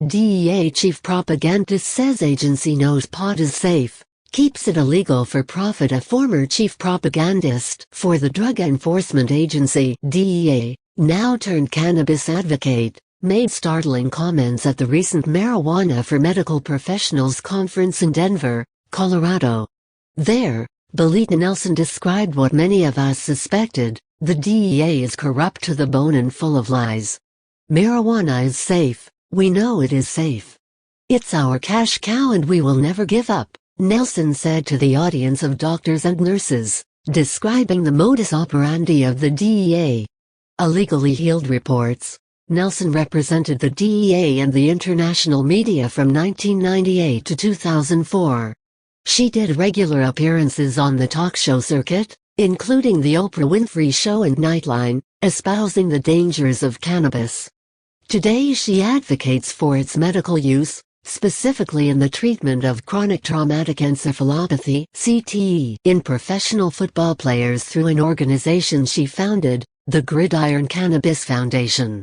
DEA chief propagandist says agency knows pot is safe, keeps it illegal for profit. A former chief propagandist for the Drug Enforcement Agency (DEA), now turned cannabis advocate, made startling comments at the recent Marijuana for Medical Professionals conference in Denver, Colorado. There, Belita Nelson described what many of us suspected: the DEA is corrupt to the bone and full of lies. Marijuana is safe. We know it is safe. It's our cash cow and we will never give up, Nelson said to the audience of doctors and nurses, describing the modus operandi of the DEA. Illegally healed reports. Nelson represented the DEA and the international media from 1998 to 2004. She did regular appearances on the talk show circuit, including The Oprah Winfrey Show and Nightline, espousing the dangers of cannabis. Today she advocates for its medical use, specifically in the treatment of chronic traumatic encephalopathy (CTE) in professional football players through an organization she founded, the Gridiron Cannabis Foundation.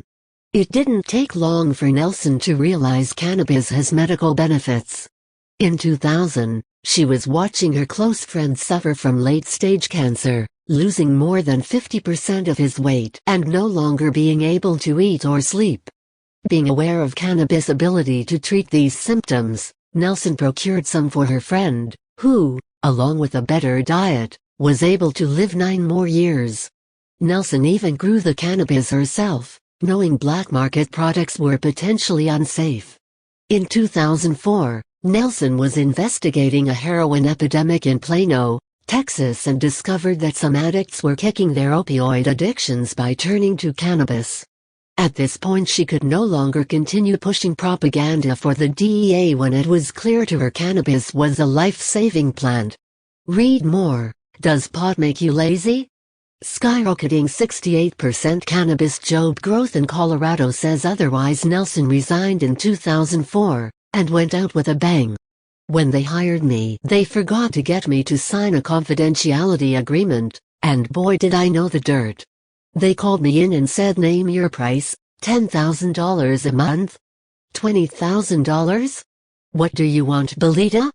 It didn't take long for Nelson to realize cannabis has medical benefits. In 2000, she was watching her close friend suffer from late-stage cancer, losing more than 50% of his weight and no longer being able to eat or sleep. Being aware of cannabis' ability to treat these symptoms, Nelson procured some for her friend, who, along with a better diet, was able to live 9 more years. Nelson even grew the cannabis herself, knowing black market products were potentially unsafe. In 2004, Nelson was investigating a heroin epidemic in Plano, Texas, and discovered that some addicts were kicking their opioid addictions by turning to cannabis. At this point she could no longer continue pushing propaganda for the DEA when it was clear to her cannabis was a life-saving plant. Read more. Does pot make you lazy? Skyrocketing 68% cannabis job growth in Colorado says otherwise. Nelson resigned in 2004, and went out with a bang. When they hired me, they forgot to get me to sign a confidentiality agreement, and boy did I know the dirt. They called me in and said, name your price, $10,000 a month? $20,000? What do you want, Belita?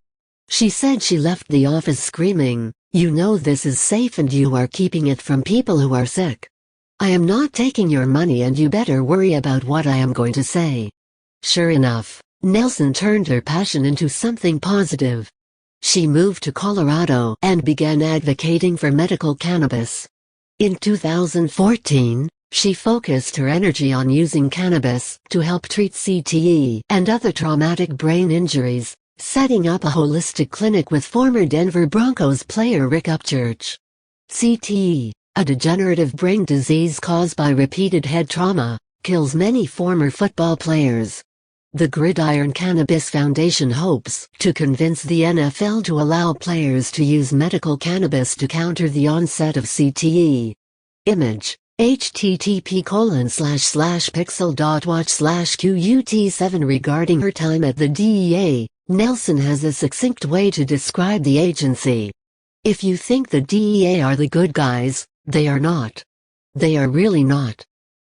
She said she left the office screaming, you know this is safe and you are keeping it from people who are sick. I am not taking your money and you better worry about what I am going to say. Sure enough, Nelson turned her passion into something positive. She moved to Colorado and began advocating for medical cannabis. In 2014, she focused her energy on using cannabis to help treat CTE and other traumatic brain injuries, setting up a holistic clinic with former Denver Broncos player Rick Upchurch. CTE, a degenerative brain disease caused by repeated head trauma, kills many former football players. The Gridiron Cannabis Foundation hopes to convince the NFL to allow players to use medical cannabis to counter the onset of CTE. Image: http://pixel.watch/QUT7. Regarding her time at the DEA, Nelson has a succinct way to describe the agency. If you think the DEA are the good guys, they are not. They are really not.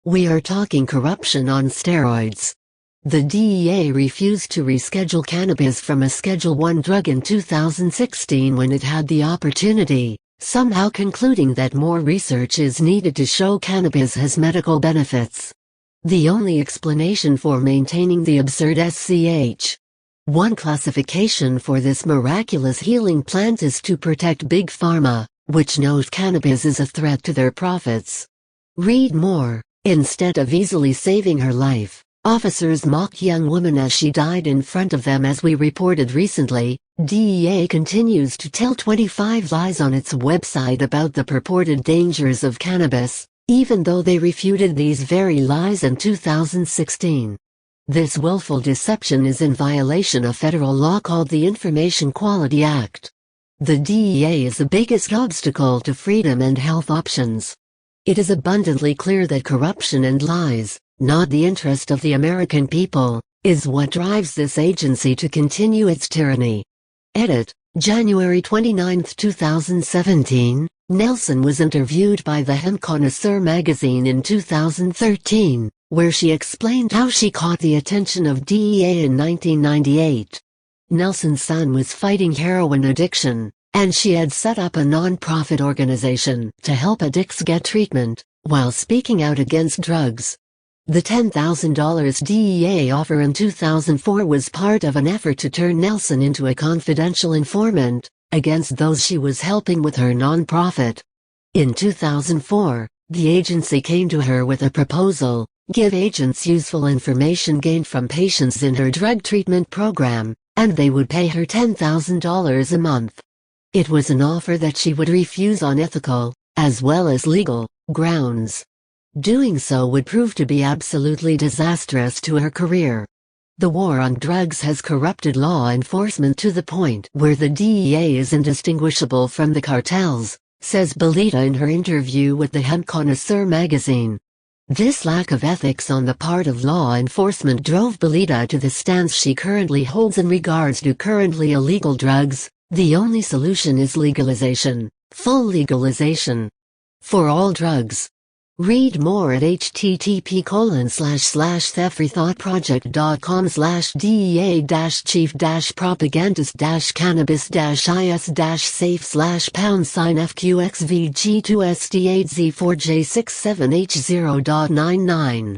We are talking corruption on steroids. The DEA refused to reschedule cannabis from a Schedule I drug in 2016 when it had the opportunity, somehow concluding that more research is needed to show cannabis has medical benefits. The only explanation for maintaining the absurd SCH-1 classification for this miraculous healing plant is to protect Big Pharma, which knows cannabis is a threat to their profits. Read more. Instead of easily saving her life, officers mocked young woman as she died in front of them. As we reported recently, DEA continues to tell 25 lies on its website about the purported dangers of cannabis, even though they refuted these very lies in 2016. This willful deception is in violation of federal law called the Information Quality Act. The DEA is the biggest obstacle to freedom and health options. It is abundantly clear that corruption and lies, not the interest of the American people, is what drives this agency to continue its tyranny. Edit: January 29, 2017, Nelson was interviewed by the Hemp Connoisseur magazine in 2013. where she explained how she caught the attention of DEA in 1998. Nelson's son was fighting heroin addiction, and she had set up a non-profit organization to help addicts get treatment, while speaking out against drugs. The $10,000 DEA offer in 2004 was part of an effort to turn Nelson into a confidential informant against those she was helping with her non-profit. In 2004, the agency came to her with a proposal: give agents useful information gained from patients in her drug treatment program, and they would pay her $10,000 a month. It was an offer that she would refuse on ethical, as well as legal, grounds. Doing so would prove to be absolutely disastrous to her career. The war on drugs has corrupted law enforcement to the point where the DEA is indistinguishable from the cartels, says Belita in her interview with the Hemp Connoisseur magazine. This lack of ethics on the part of law enforcement drove Belita to the stance she currently holds in regards to currently illegal drugs. The only solution is legalization, full legalization, for all drugs. Read more at http://thefreethought project.com/DEA-chief-cannabis-is-safe/#FQXVG2SD8Z4J67H0.99